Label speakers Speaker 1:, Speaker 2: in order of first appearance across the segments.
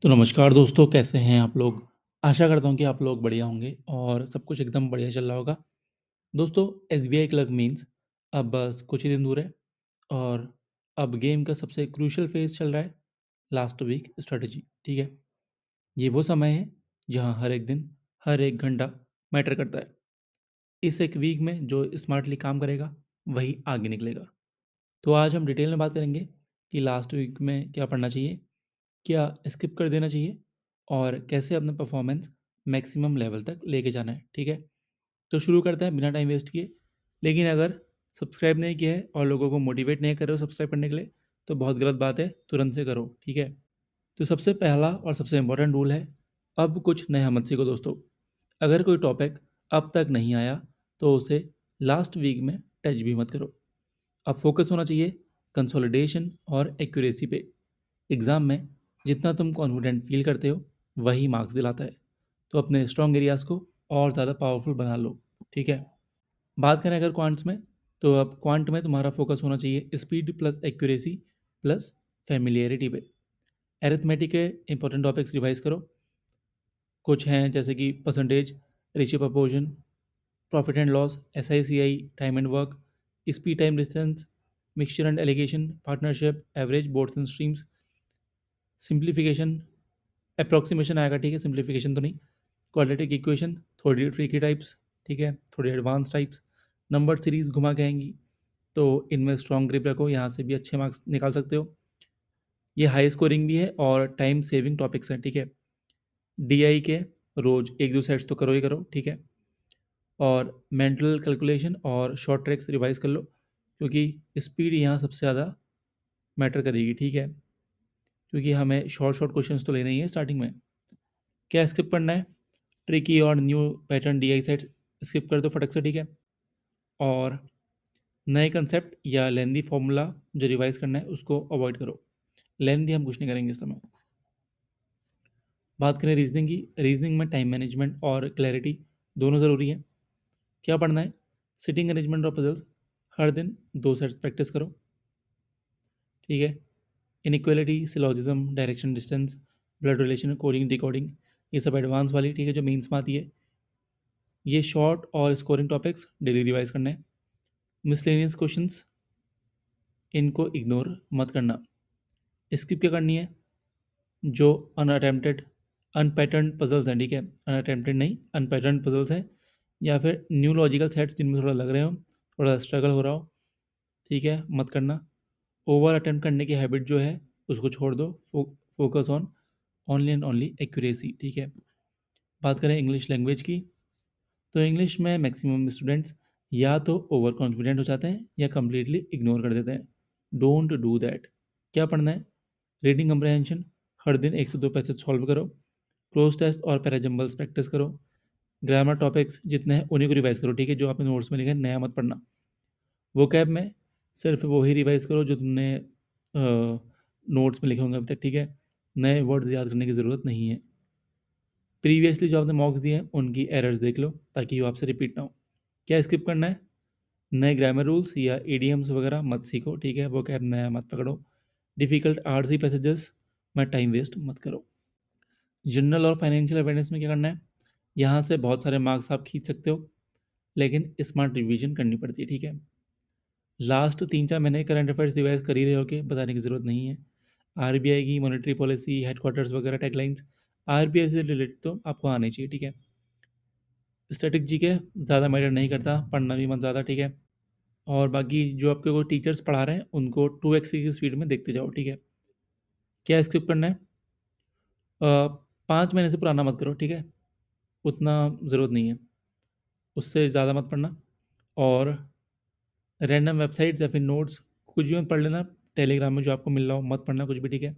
Speaker 1: तो नमस्कार दोस्तों, कैसे हैं आप लोग? आशा करता हूँ कि आप लोग बढ़िया होंगे और सब कुछ एकदम बढ़िया चल रहा होगा। दोस्तों, एसबीआई क्लर्क मीन्स अब बस कुछ ही दिन दूर है और अब गेम का सबसे क्रूशियल फेज़ चल रहा है, लास्ट वीक स्ट्रैटेजी, ठीक है? ये वो समय है जहाँ हर एक दिन, हर एक घंटा मैटर करता है। इस एक वीक में जो स्मार्टली काम करेगा, वही आगे निकलेगा। तो आज हम डिटेल में बात करेंगे कि लास्ट वीक में क्या पढ़ना चाहिए, क्या स्किप कर देना चाहिए और कैसे अपना परफॉर्मेंस मैक्सिमम लेवल तक लेके जाना है, ठीक है? तो शुरू करते हैं बिना टाइम वेस्ट किए। लेकिन अगर सब्सक्राइब नहीं किया है और लोगों को मोटिवेट नहीं कर रहे हो सब्सक्राइब करने के लिए, तो बहुत गलत बात है, तुरंत से करो, ठीक है? तो सबसे पहला और सबसे इम्पोर्टेंट रूल है, अब कुछ नया मत सीखो दोस्तों। अगर कोई टॉपिक अब तक नहीं आया, तो उसे लास्ट वीक में टच भी मत करो। अब फोकस होना चाहिए कंसोलिडेशन और एक्यूरेसी पे। एग्ज़ाम में जितना तुम कॉन्फिडेंट फील करते हो, वही मार्क्स दिलाता है। तो अपने स्ट्रॉन्ग एरियाज़ को और ज़्यादा पावरफुल बना लो, ठीक है? बात करें अगर क्वांट्स में, तो अब क्वांट में तुम्हारा फोकस होना चाहिए speed plus accuracy plus familiarity पे। अरिथमेटिक के इंपॉर्टेंट टॉपिक्स रिवाइज़ करो। कुछ हैं जैसे कि percentage, ratio proportion, profit and loss, SI CI, time and work, speed time distance, mixture and alligation, partnership, average, boats and streams, simplification, approximation आएगा, ठीक है, सिंप्लीफिकेशन तो नहीं। क्वाड्रेटिक इक्वेशन, थोड़ी ट्रिकी टाइप्स, ठीक है, थोड़ी एडवांस टाइप्स, नंबर सीरीज घुमा के आएंगी, तो इनमें स्ट्रॉन्ग ग्रिप रखो, यहाँ से भी अच्छे मार्क्स निकाल सकते हो। ये हाई स्कोरिंग भी है और टाइम सेविंग टॉपिक्स हैं, ठीक है। डीआई के रोज एक दो सेट्स तो करो ही करो, ठीक है। और मेंटल कैलकुलेशन और शॉर्ट ट्रैक्स रिवाइज कर लो, क्योंकि स्पीड यहाँ सबसे ज़्यादा मैटर करेगी, ठीक है, क्योंकि हमें शॉर्ट शॉर्ट क्वेश्चंस तो लेने ही है स्टार्टिंग में। क्या स्किप करना है? ट्रिकी और new pattern DI set skip कर दो फटक से, ठीक है। और नए कंसेप्ट या लेंदी फॉर्मूला जो रिवाइज करना है उसको अवॉइड करो। लेंदी हम कुछ नहीं करेंगे इस समय। बात करें रीजनिंग की, रीजनिंग में टाइम मैनेजमेंट और क्लैरिटी दोनों ज़रूरी है। क्या पढ़ना है? सिटिंग अरेंजमेंट ऑफ पजल्स, हर दिन 2 सेट्स प्रैक्टिस करो, ठीक है। Inequality, syllogism, direction distance, blood relation, coding decoding, ये सब एडवांस वाली, ठीक है, जो मेंस में आती है। ये शॉर्ट और स्कोरिंग टॉपिक्स डेली रिवाइज करना है। मिसलेनियस क्वेश्चंस, इनको इग्नोर मत करना। स्किप क्या करनी है? जो अनअटेम्प्टेड अनपैटर्न पजल्स हैं, ठीक है, अनअटेम्प्टेड नहीं, अनपैटर्न पजल्स हैं, या फिर न्यू लॉजिकल सेट्स जिनमें थोड़ा लग रहे हो, थोड़ा स्ट्रगल हो रहा हो, ठीक है, मत करना। ओवर अटेम्प्ट करने की हैबिट जो है उसको छोड़ दो। Focus on only and only accuracy, ठीक है। बात करें इंग्लिश लैंग्वेज की, तो इंग्लिश में मैक्सिमम स्टूडेंट्स या तो ओवर कॉन्फिडेंट हो जाते हैं या कम्प्लीटली इग्नोर कर देते हैं। Don't do that. क्या पढ़ना है? रीडिंग कंप्रहेंशन, हर दिन 1 से 2 पैसेज सॉल्व करो। क्लोज टेस्ट और पैराजम्बल्स प्रैक्टिस करो। ग्रामर टॉपिक्स जितने हैं उन्हीं को रिवाइज करो, ठीक है, जो आपने नोट्स में लिखा है, नया मत पढ़ना। वो कैब में सिर्फ वही रिवाइज करो जो तुमने नोट्स में लिखे होंगे अभी तक, ठीक है। नए वर्ड्स याद करने की ज़रूरत नहीं है। प्रीवियसली जो आपने मॉक्स दिए हैं उनकी एरर्स देख लो ताकि वो आपसे रिपीट ना हो। क्या स्किप करना है? नए ग्रामर रूल्स या ईडीएम्स वगैरह मत सीखो, ठीक है, वो कैब नया मत पकड़ो। डिफ़िकल्ट आरसी पैसेजेस में टाइम वेस्ट मत करो। जनरल और फाइनेंशियल अवेयरनेस में क्या करना है? यहाँ से बहुत सारे मार्क्स आप खींच सकते हो, लेकिन स्मार्ट रिवीजन करनी पड़ती है, ठीक है। लास्ट 3-4 महीने करंट अफेयर्स रिवाइज कर ही रहे हो, के बताने की ज़रूरत नहीं है। आरबीआई की मॉनेटरी पॉलिसी, हेडक्वार्टर्स वगैरह, टैगलाइंस, आरबीआई से रिलेटेड तो आपको आने चाहिए, ठीक है। स्टैटिक जी के ज़्यादा मैटर नहीं करता, पढ़ना भी मत ज़्यादा, ठीक है। और बाकी जो आपके को टीचर्स पढ़ा रहे हैं उनको 2x की स्पीड में देखते जाओ, ठीक है। क्या स्किप करना है? 5 महीने से पुराना मत करो, ठीक है, उतना ज़रूरत नहीं है, उससे ज़्यादा मत पढ़ना। और रैंडम वेबसाइट्स या फिर नोट्स कुछ भी मत पढ़ लेना, टेलीग्राम में जो आपको मिल रहा हो मत पढ़ना कुछ भी, ठीक है।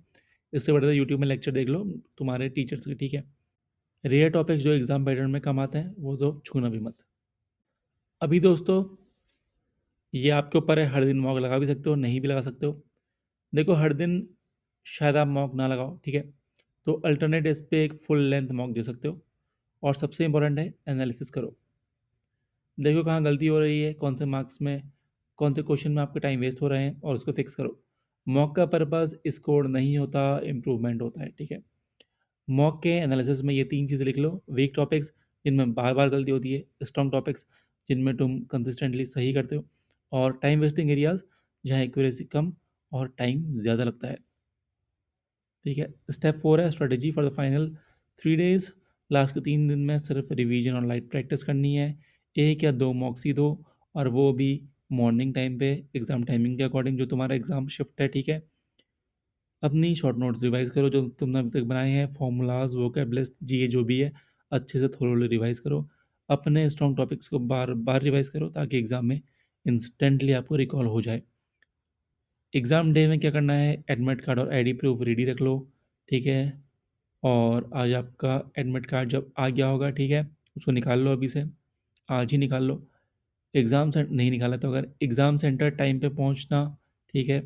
Speaker 1: इससे बढ़िया यूट्यूब में लेक्चर देख लो तुम्हारे टीचर्स के, ठीक है। रेयर टॉपिक्स जो एग्जाम पैटर्न में कम आते हैं वो तो छूना भी मत। अभी दोस्तों ये आपके ऊपर है, हर दिन मॉक लगा भी सकते हो, नहीं भी लगा सकते हो। देखो हर दिन शायद आप मॉक ना लगाओ, ठीक है, तो अल्टरनेट डेज पे एक फुल लेंथ मॉक दे सकते हो। और सबसे इंपॉर्टेंट है एनालिसिस करो, देखो कहाँ गलती हो रही है, कौन से मार्क्स में, कौन से क्वेश्चन में आपके टाइम वेस्ट हो रहे हैं और उसको फिक्स करो। मॉक का पर्पज़ स्कोर नहीं होता, इम्प्रूवमेंट होता है, ठीक है। मॉक के एनालिसिस में ये 3 चीज़ें लिख लो, वीक टॉपिक्स जिनमें बार-बार गलती होती है, स्ट्रॉन्ग टॉपिक्स जिनमें तुम कंसिस्टेंटली सही करते हो और टाइम वेस्टिंग एरियाज़ जहाँ एक्यूरेसी कम और टाइम ज़्यादा लगता है। ठीक है? स्टेप 4 है strategy for the final 3 days. Last के 3 दिन में सिर्फ रिवीजन और लाइट प्रैक्टिस करनी है। 1 या 2 मॉक्सी दो और वो भी मॉर्निंग टाइम पे एग्ज़ाम टाइमिंग के अकॉर्डिंग जो तुम्हारा एग्ज़ाम शिफ्ट है, ठीक है? अपनी शॉर्ट नोट्स रिवाइज़ करो जो तुमने अभी तक बनाए हैं, फ़ॉर्मूलाज़, वोकैब लिस्ट, जीके जो भी है, अच्छे से थोरोली रिवाइज़ करो। अपने स्ट्रॉन्ग टॉपिक्स को बार-बार रिवाइज़ करो ताकि एग्ज़ाम में इंस्टेंटली आपको रिकॉल हो जाए। एग्ज़ाम डे में क्या करना है, एडमिट कार्ड और आईडी प्रूफ रेडी रख लो, ठीक है? और आज आपका एडमिट कार्ड जब आ गया होगा, ठीक है? उसको निकाल लो अभी से, आज ही निकाल लो। एग्ज़ाम सें नहीं निकाला तो अगर एग्ज़ाम सेंटर टाइम पे पहुँचना, ठीक है?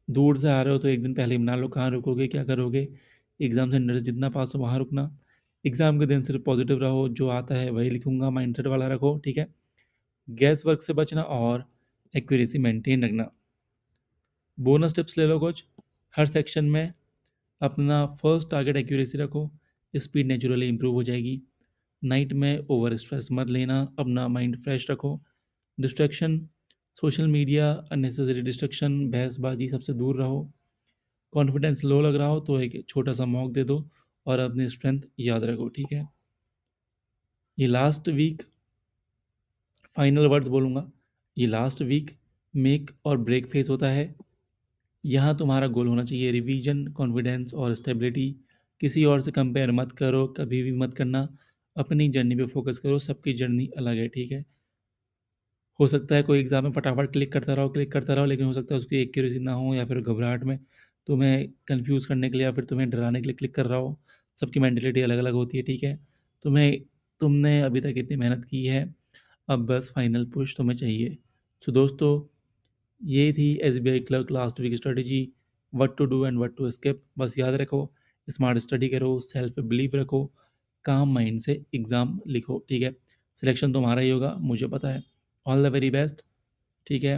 Speaker 1: दूर से आ रहे हो तो 1 दिन पहले ही बना लो कहाँ रुकोगे, क्या करोगे। एग्ज़ाम सेंटर से जितना पास हो वहाँ रुकना। एग्ज़ाम के दिन सिर्फ पॉज़िटिव रहो, जो आता है वही लिखूँगा माइंडसेट वाला रखो, ठीक है। गैस वर्क से बचना और एक्यूरेसी मेंटेन रखना। बोनस टिप्स ले लो कुछ, हर सेक्शन में अपना फर्स्ट टारगेट एक्यूरेसी रखो, स्पीड नेचुरली इंप्रूव हो जाएगी। नाइट में ओवर स्ट्रेस मत लेना, अपना माइंड फ्रेश रखो। Distraction, social media, unnecessary distraction, बहसबाजी सबसे दूर रहो। कॉन्फिडेंस लो लग रहा हो तो एक छोटा सा मॉक दे दो और अपनी स्ट्रेंथ याद रखो, ठीक है। ये लास्ट वीक फाइनल वर्ड्स बोलूँगा, ये लास्ट वीक मेक और ब्रेक फेस होता है। यहाँ तुम्हारा गोल होना चाहिए रिवीजन, कॉन्फिडेंस और स्टेबिलिटी। किसी और से कंपेयर मत करो, कभी भी मत करना। अपनी जर्नी पे फोकस करो, सबकी जर्नी अलग है, ठीक है। हो सकता है कोई एग्ज़ाम में फटाफट क्लिक करता रहो, लेकिन हो सकता है उसकी एक्यूरेसी ना हो या फिर घबराहट में तुम्हें कन्फ्यूज़ करने के लिए या फिर तुम्हें डराने के लिए क्लिक कर रहा हो। सबकी मेंटालिटी अलग-अलग होती है, ठीक है? तुम्हें तुमने अभी तक इतनी मेहनत की है, अब बस फाइनल पुश तुम्हें चाहिए। सो दोस्तों, ये थी SBI clerk last week strategy, what to do and what to skip. बस याद रखो, स्मार्ट स्टडी करो, सेल्फ बिलीव रखो, काम माइंड से एग्ज़ाम लिखो, ठीक है? सिलेक्शन तुम्हारा ही होगा, मुझे पता है। ऑल द वेरी बेस्ट, ठीक है?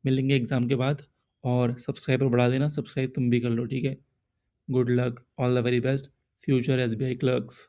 Speaker 1: मिलेंगे एग्ज़ाम के बाद और सब्सक्राइबर बढ़ा देना, सब्सक्राइब तुम भी कर लो, ठीक है? Good luck, all the very best, future SBI clerks.